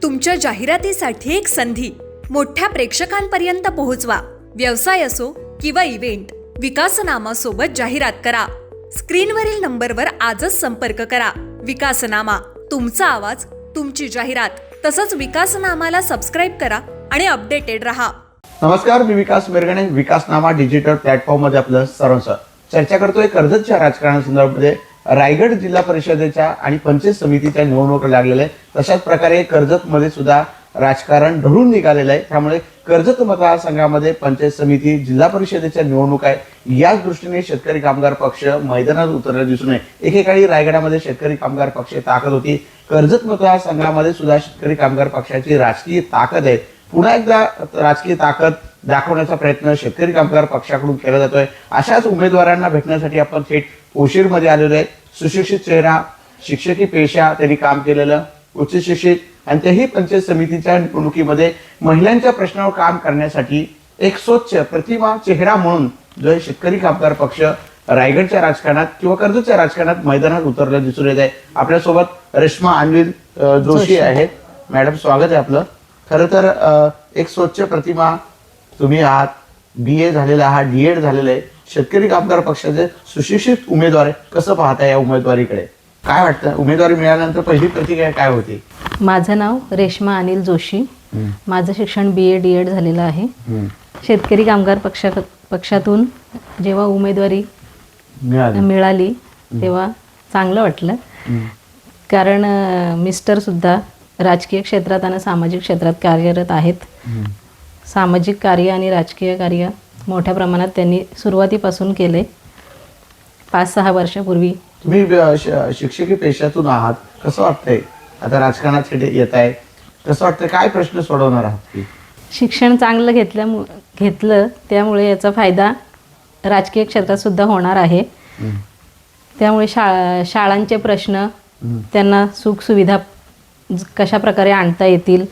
तुमच्या जाहिरातीसाठी एक संधी मोठ्या प्रेक्षकांपर्यंत पोहोचवा. व्यवसाय असो किंवा इव्हेंट, विकासनामा सोबत जाहिरात करा. स्क्रीनवरील नंबरवर आजच संपर्क करा. विकासनामा, तुमचा आवाज, तुमची जाहिरात. तसंच विकासनामाला सबस्क्राईब करा आणि अपडेटेड रहा. नमस्कार, मी विकास मिरगणे. विकासनामा डिजिटल प्लॅटफॉर्म मध्ये आपलं सर्वांचं चर्चा करतोय. कर्जतच्या राजकारणासंदर्भामध्ये रायगड जिल्हा परिषदेच्या आणि पंचायत समितीच्या निवडणूक लागलेल्या आहेत. तशाच प्रकारे कर्जतमध्ये सुद्धा राजकारण ढळून निघालेलं आहे. त्यामुळे कर्जत मतदारसंघामध्ये पंचायत समिती, जिल्हा परिषदेच्या निवडणूक आहे. याच दृष्टीने शेतकरी कामगार पक्ष मैदानात उतरले दिसून नये. एकेकाळी रायगडामध्ये शेतकरी कामगार पक्ष ताकद होती. कर्जत मतदारसंघामध्ये सुद्धा शेतकरी कामगार पक्षाची राजकीय ताकद आहे. पुन्हा एकदा राजकीय ताकद दाखवण्याचा प्रयत्न शेतकरी कामगार पक्षाकडून केला जातोय. अशाच उमेदवारांना भेटण्यासाठी आपण थेट ओशीरमध्ये आलेलो आहे. सुशिक्षित चेहरा, शिक्षकी पेशा त्यांनी काम केलेलं, उच्च शिक्षित, आणि तेही पंचायत समितीच्या निवडणुकीमध्ये महिलांच्या प्रश्नावर काम करण्यासाठी एक स्वच्छ प्रतिमा चेहरा म्हणून जो शेतकरी कामगार पक्ष रायगडच्या राजकारणात किंवा कर्जतच्या राजकारणात मैदानात उतरलं दिसून येत आहे. आपल्यासोबत रेश्मा अनिल जोशी आहेत. मॅडम, स्वागत आहे आपलं. खरं तर एक स्वच्छ प्रतिमा तुम्ही आहात. BA झालेला आहात, DED झालेलं आहे. शेतकरी कामगार पक्षाचे सुशिक्षित उमेदवार आहे. कसं पाहताय या उमेदवारीकडे? काय वाटतं, उमेदवारी मिळाल्यानंतर पहिली प्रतिक्रिया काय होती? माझं नाव रेश्मा अनिल जोशी. माझं शिक्षण BA DED झालेलं आहे. शेतकरी कामगार पक्षातून जेव्हा उमेदवारी मिळाली तेव्हा चांगलं वाटलं. कारण मिस्टर सुद्धा राजकीय क्षेत्रात आणि सामाजिक क्षेत्रात कार्यरत आहेत. सामाजिक कार्य आणि राजकीय कार्य मोठ्या प्रमाणात त्यांनी सुरुवातीपासून केले. 5-6 वर्षापूर्वी. तुम्ही शिक्षकी पेशातून आहात, कसं वाटतंय आता राजकारणात येत आहे? कसं वाटतंय, काय प्रश्न सोडवणार आहात? शिक्षण चांगलं घेतलं त्यामुळे याचा फायदा राजकीय क्षेत्रात सुद्धा होणार आहे. त्यामुळे शाळांचे प्रश्न, त्यांना सुखसुविधा कशा प्रकारे आणता येतील,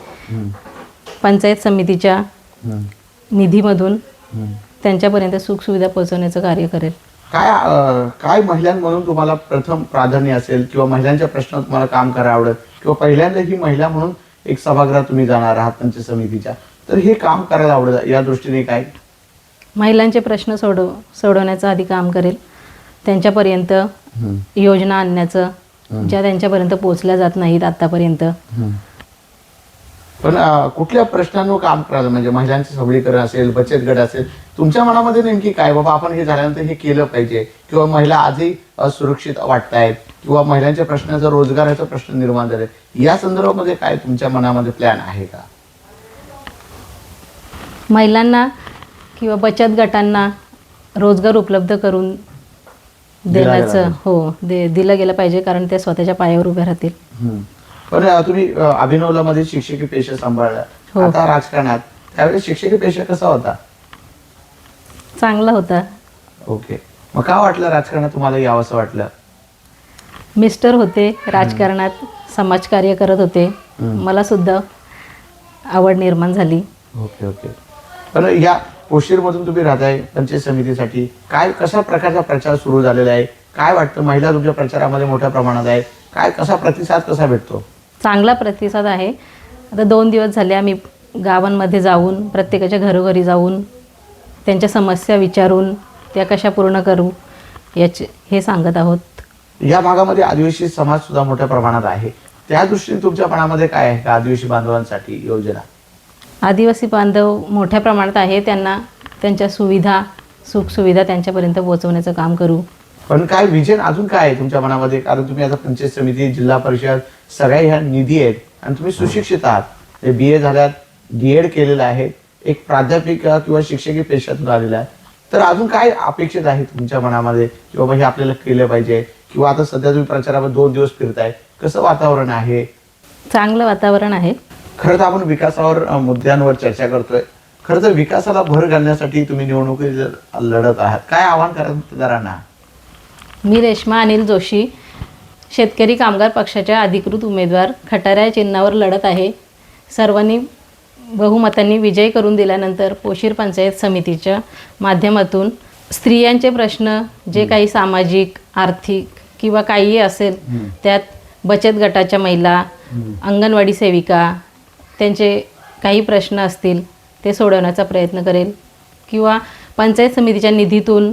पंचायत समितीच्या निधीमधून त्यांच्यापर्यंत सुखसुविधा पोहोचवण्याचं कार्य करेल. काय महिलांमधून तुम्हाला प्रथम प्राधान्य असेल किंवा महिलांच्या प्रश्नावर तुम्हाला काम करायला आवडेल किंवा पहिल्यांदा ही महिला म्हणून एक सभागृहात तुम्ही जाणार आहात पंचायत समितीच्या, तर हे काम करायला आवडेल या दृष्टीने काय? महिलांचे प्रश्न सोडवण्याचं आधी काम करेल. त्यांच्यापर्यंत योजना आणण्याचं, ज्या त्यांच्यापर्यंत पोहोचल्या जात नाहीत आतापर्यंत. पण कुठल्या प्रश्नांवर काम करायचं, म्हणजे महिलांचे सबलीकरण असेल, बचत गट असेल, तुमच्या मनामध्ये नेमकी काय, बाबा आपण हे झाल्यानंतर हे केलं पाहिजे, किंवा महिला आजही असुरक्षित वाटतायत, किंवा महिलांच्या प्रश्नाचा रोजगाराचा प्रश्न निर्माण झाले, या संदर्भामध्ये काय तुमच्या मनामध्ये प्लॅन आहे का? महिलांना किंवा बचत गटांना रोजगार उपलब्ध करून देण्याचं दिलं गेलं पाहिजे, कारण ते स्वतःच्या पायावर उभे राहतील. पण तुम्ही अभिनवला मध्ये शिक्षकी पेशा सांभाळला, आता राजकारणात, त्यावेळेस शिक्षकी पेशा कसा होता? चांगला होता. ओके. मग का वाटलं राजकारणात तुम्हाला यावंसं वाटलं? मिस्टर होते राजकारणात, समाजकार्य करत होते, मला सुद्धा आवड निर्माण झाली. Okay okay. पण या ओशीरमधून तुम्ही राहताय पंचायत समितीसाठी, काय कशा प्रकारचा प्रचार सुरू झालेला आहे? काय वाटतं, महिला तुमच्या प्रचारामध्ये मोठ्या प्रमाणात आहे, काय कसा प्रतिसाद कसा भेटतो? चांगला प्रतिसाद आहे. आता 2 दिवस झाले आम्ही गावांमध्ये जाऊन, प्रत्येकाच्या घरोघरी जाऊन त्यांच्या समस्या विचारून त्या कशा पूर्ण करू हे सांगत आहोत. या भागामध्ये आदिवासी समाज सुद्धा मोठ्या प्रमाणात आहे. त्या दृष्टीने तुमच्या मनामध्ये काय आहे का आदिवासी बांधवांसाठी योजना? आदिवासी बांधव मोठ्या प्रमाणात आहे. त्यांना त्यांच्या सुखसुविधा त्यांच्यापर्यंत पोहोचवण्याचं काम करू. पण काय विजन अजून काय आहे तुमच्या मनामध्ये? कारण तुम्ही आता पंचायत समिती, जिल्हा परिषद, सगळ्या ह्या निधी आहेत आणि तुम्ही सुशिक्षित आहात, BA झाल्यात, DED केलेलं आहे, एक प्राध्यापिका किंवा शिक्षकी पेशातून आलेला आहे, तर अजून काय अपेक्षित आहे तुमच्या मनामध्ये की बाबा हे आपल्याला केलं पाहिजे? किंवा आता सध्या तुम्ही प्रचारामध्ये 2 दिवस फिरताय, कसं वातावरण आहे? चांगलं वातावरण आहे. खरं तर आपण विकासावर मुद्द्यांवर चर्चा करतोय. खरं तर विकासाला भर घालण्यासाठी तुम्ही निवडणुकीत लढत आहात. काय आव्हान करा मतदारांना? मी रेश्मा अनिल जोशी, शेतकरी कामगार पक्षाच्या अधिकृत उमेदवार, खटाऱ्या चिन्हावर लढत आहे. सर्वांनी बहुमतांनी विजय करून दिल्यानंतर पोशीर पंचायत समितीच्या माध्यमातून स्त्रियांचे प्रश्न, जे काही सामाजिक, आर्थिक किंवा काही असेल, त्यात बचत गटाच्या महिला, अंगणवाडी सेविका त्यांचे काही प्रश्न असतील ते सोडवण्याचा प्रयत्न करेल किंवा पंचायत समितीच्या निधीतून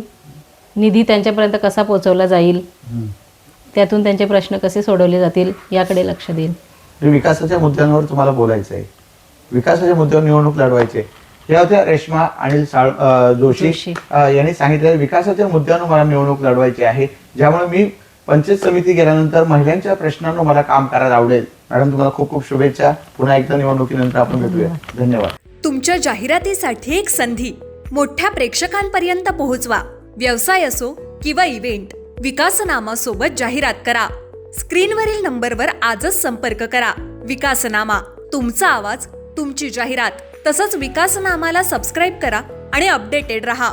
निधी त्यांच्यापर्यंत कसा पोहोचवला जाईल, त्यातून त्यांचे प्रश्न कसे सोडवले जातील याकडे लक्ष देईल. विकासाच्या मुद्द्यांवर तुम्हाला बोलायचं आहे, विकासाच्या मुद्द्यावर निवडणूक लढवायची आहे. या होत्या रेश्मा अनिल जोशी यांनी सांगितलेल्या विकासाच्या मुद्द्यांवर मला निवडणूक लढवायची आहे, ज्यामुळे मी पंचायत समिती गेल्यानंतर महिलांच्या प्रश्नांवर मला काम करायला आवडेल. मॅडम तुम्हाला खूप खूप शुभेच्छा. पुन्हा एकदा निवडणुकीनंतर आपण भेटूया. धन्यवाद. तुमच्या जाहिरातीसाठी एक संधी मोठ्या प्रेक्षकांपर्यंत पोहोचवा. व्यवसाय असो किंवा इव्हेंट, विकासनामा सोबत जाहिरात करा. स्क्रीनवरील नंबरवर आजच संपर्क करा. विकासनामा, तुमचा आवाज, तुमची जाहिरात. तसंच विकासनामाला सबस्क्राईब करा आणि अपडेटेड रहा.